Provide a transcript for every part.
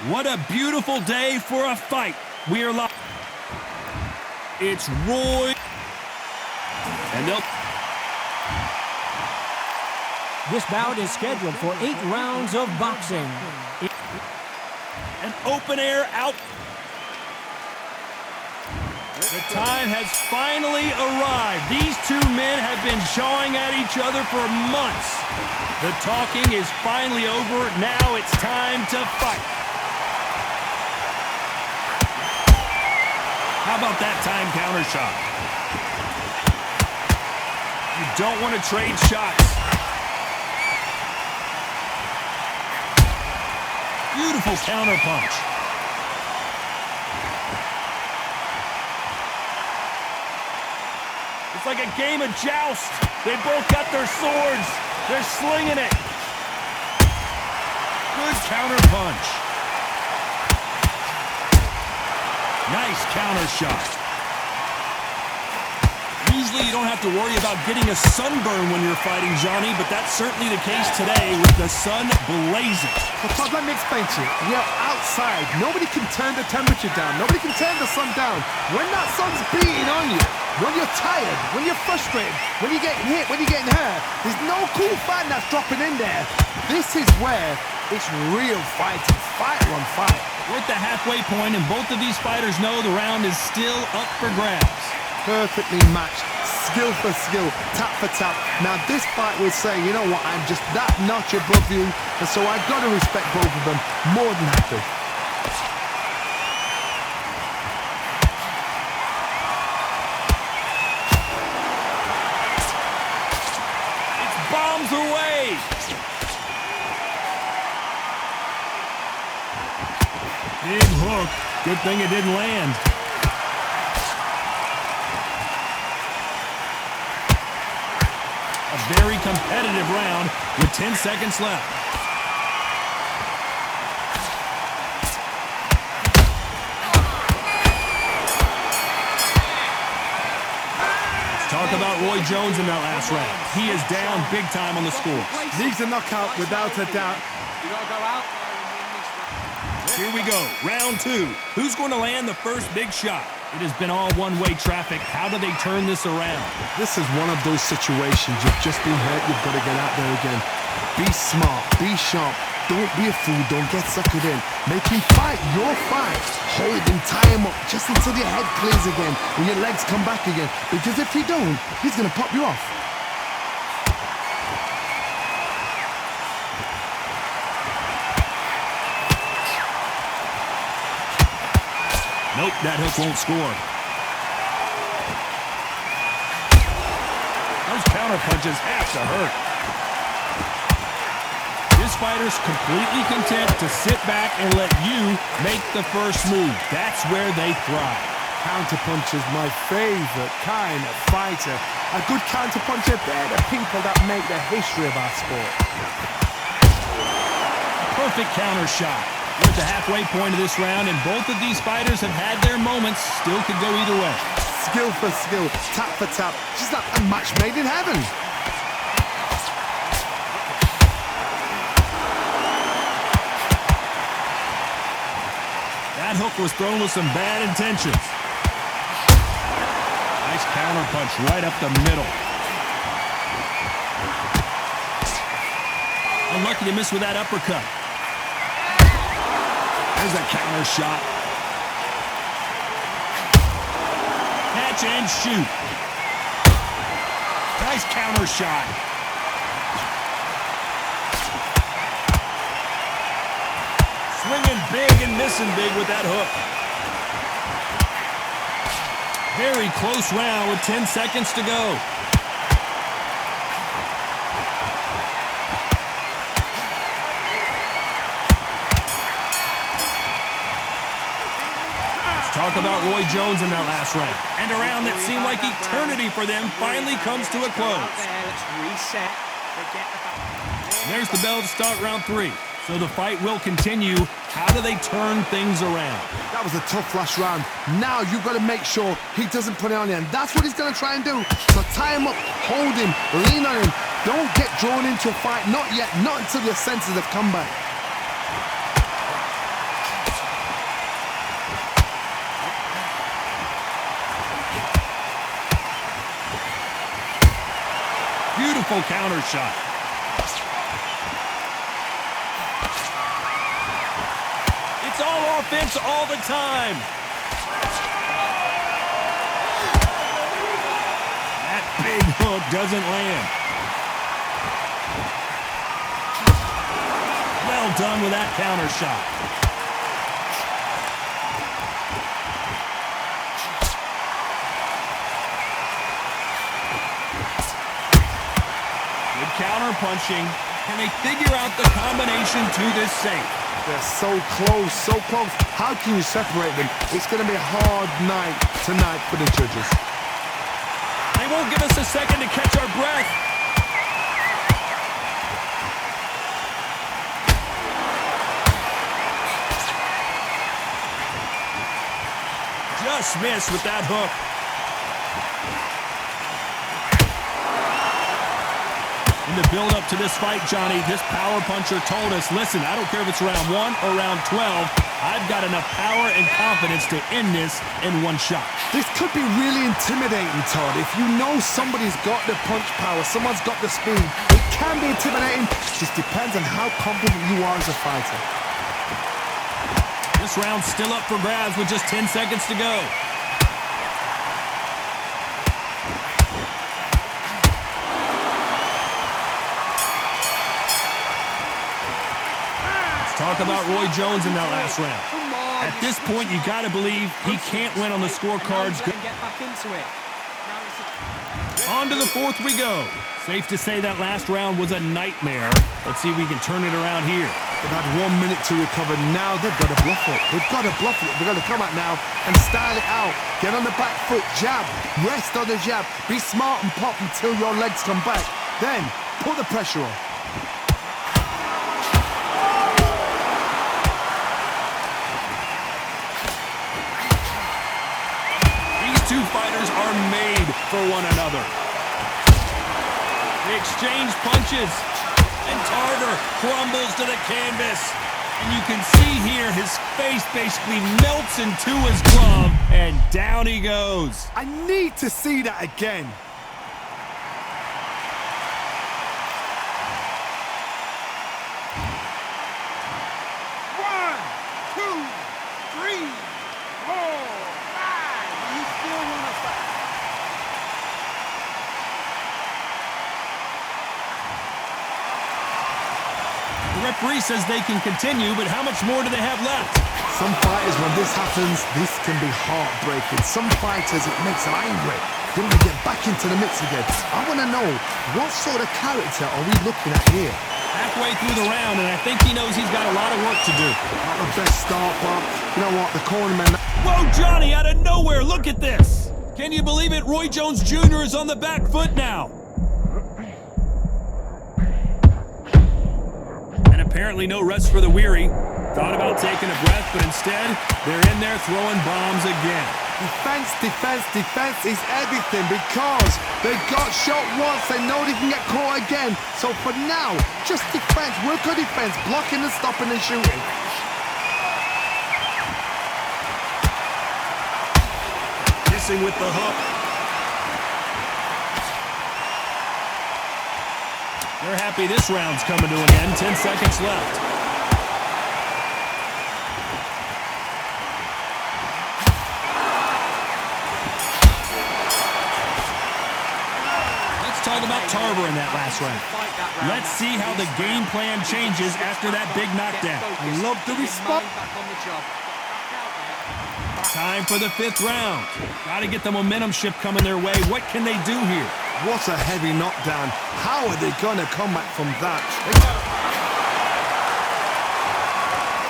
What a beautiful day for a fight. We are live. It's Roy. And this bout is scheduled for 8 rounds of boxing. An open air out. The time has finally arrived. These two men have been jawing at each other for months. The talking is finally over. Now it's time to fight. How about that time counter shot? You don't want to trade shots. Beautiful counter punch. It's like a game of joust. They both got their swords. They're slinging it. Good counter punch. Nice counter shot. Usually you don't have to worry about getting a sunburn when you're fighting, Johnny, but that's certainly the case today with the sun blazing. Well, Todd, let me explain to you. We are outside. Nobody can turn the temperature down. Nobody can turn the sun down. When that sun's beating on you, when you're tired, when you're frustrated, when you're getting hit, when you're getting hurt, there's no cool fan that's dropping in there. This is where it's real fighting. Fighter on fight. We're at the halfway point, and both of these fighters know the round is still up for grabs. Perfectly matched, skill for skill, tap for tap. Now this fight will say, you know what, I'm just that notch above you, and so I've got to respect both of them more than happy. It's bombs away. Big hook. Good thing it didn't land. A very competitive round with 10 seconds left. Let's talk about Roy Jones in that last round. He is down big time on the score. Needs a knockout without a doubt. You gotta go out. Here we go, round 2. Who's going to land the first big shot? It has been all one-way traffic. How do they turn this around? This is one of those situations. You've just been hurt. You've got to get out there again. Be smart. Be sharp. Don't be a fool. Don't get suckered in. Make him fight your fight. Hold him, tie him up just until your head clears again and your legs come back again. Because if you don't, he's going to pop you off. Nope, that hook won't score. Those counter punches have to hurt. This fighter's completely content to sit back and let you make the first move. That's where they thrive. Counterpunch is my favorite kind of fighter. A good counterpuncher, they're the people that make the history of our sport. Perfect counter shot. We're at the halfway point of this round, and both of these fighters have had their moments. Still could go either way. Skill for skill, tap for tap. Just like a match made in heaven. That hook was thrown with some bad intentions. Nice counter punch right up the middle. Unlucky to miss with that uppercut. There's a counter shot. Catch and shoot. Nice counter shot. Swinging big and missing big with that hook. Very close round with 10 seconds to go. Talk about Roy Jones in that last round. And a round that seemed like eternity for them finally comes to a close. Let's reset. There's the bell to start round 3. So the fight will continue. How do they turn things around? That was a tough last round. Now you've got to make sure he doesn't put it on you. And that's what he's going to try and do. So tie him up, hold him, lean on him, Don't get drawn into a fight. Not yet. Not until your senses have come back. Beautiful counter shot. It's all offense all the time. That big hook doesn't land. Well done with that counter shot. Good counter punching. Can they figure out the combination to this safe? They're so close, so close. How can you separate them? It's going to be a hard night tonight for the judges. They won't give us a second to catch our breath. Just missed with that hook. In the build-up to this fight, Johnny, this power puncher told us, listen, I don't care if it's round 1 or round 12, I've got enough power and confidence to end this in one shot. This could be really intimidating, Todd. If you know somebody's got the punch power, someone's got the speed, it can be intimidating. It just depends on how confident you are as a fighter. This round's still up for grabs with just 10 seconds to go. Talk about Roy Jones in that last round. At this point, you got to believe he can't win on the scorecards. Get back into it. On to the fourth we go. Safe to say that last round was a nightmare. Let's see if we can turn it around here. They've had 1 minute to recover. Now they've got to bluff it. They've got to bluff it. They've got to come out now and style it out. Get on the back foot, jab, rest on the jab. Be smart and pop until your legs come back. Then put the pressure on. Two fighters are made for one another. They exchange punches, and Tarver crumbles to the canvas. And you can see here his face basically melts into his glove, and down he goes. I need to see that again. The referee says they can continue, but how much more do they have left? Some fighters, when this happens, this can be heartbreaking. Some fighters, it makes them angry. They want to get back into the mix again. I want to know, what sort of character are we looking at here? Halfway through the round, and I think he knows he's got a lot of work to do. Not the best start, but you know what? The cornerman... Whoa, Johnny, out of nowhere, look at this! Can you believe it? Roy Jones Jr. is on the back foot now. Apparently no rest for the weary. Thought about taking a breath, but instead, they're in there throwing bombs again. Defense, defense, defense is everything because they got shot once. They know they can get caught again. So for now, just defense, work on defense, blocking and stopping and shooting. Missing with the hook. They're happy this round's coming to an end. 10 seconds left. Let's talk about Tarver in that last round. Let's see how the game plan changes after that big knockdown. I love the response. Time for the fifth round. Got to get the momentum shift coming their way. What can they do here? What a heavy knockdown. How are they going to come back from that?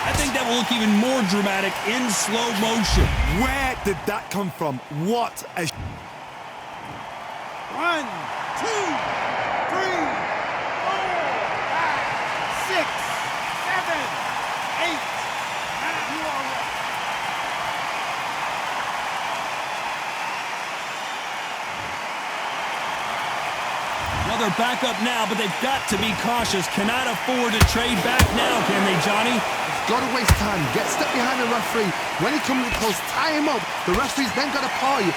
I think that will look even more dramatic in slow motion. Where did that come from? What a... 1, 2, 3, 4, 5, 6, 7, 8. You are right. they're back up now, but they've got to be cautious. Cannot afford to trade back now, can they, Johnny? Got to waste time. Get step behind the referee. When he comes close, tie him up. The referee's then got to paw you.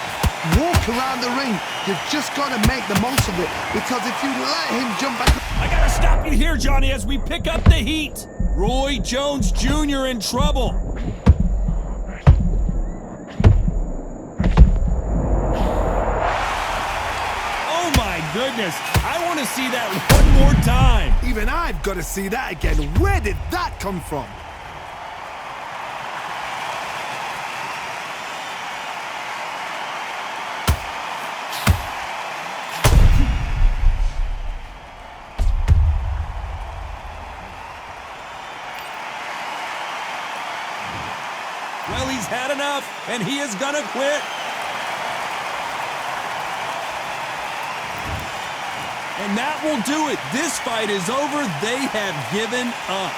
Walk around the ring. You've just got to make the most of it, because if you let him jump back... I gotta stop you here, Johnny, as we pick up the heat. Roy Jones Jr. in trouble. Oh my goodness, I want to see that one more time. Even I've got to see that again. Where did that come from? Well, he's had enough, and he is gonna quit. And that will do it. This fight is over. They have given up.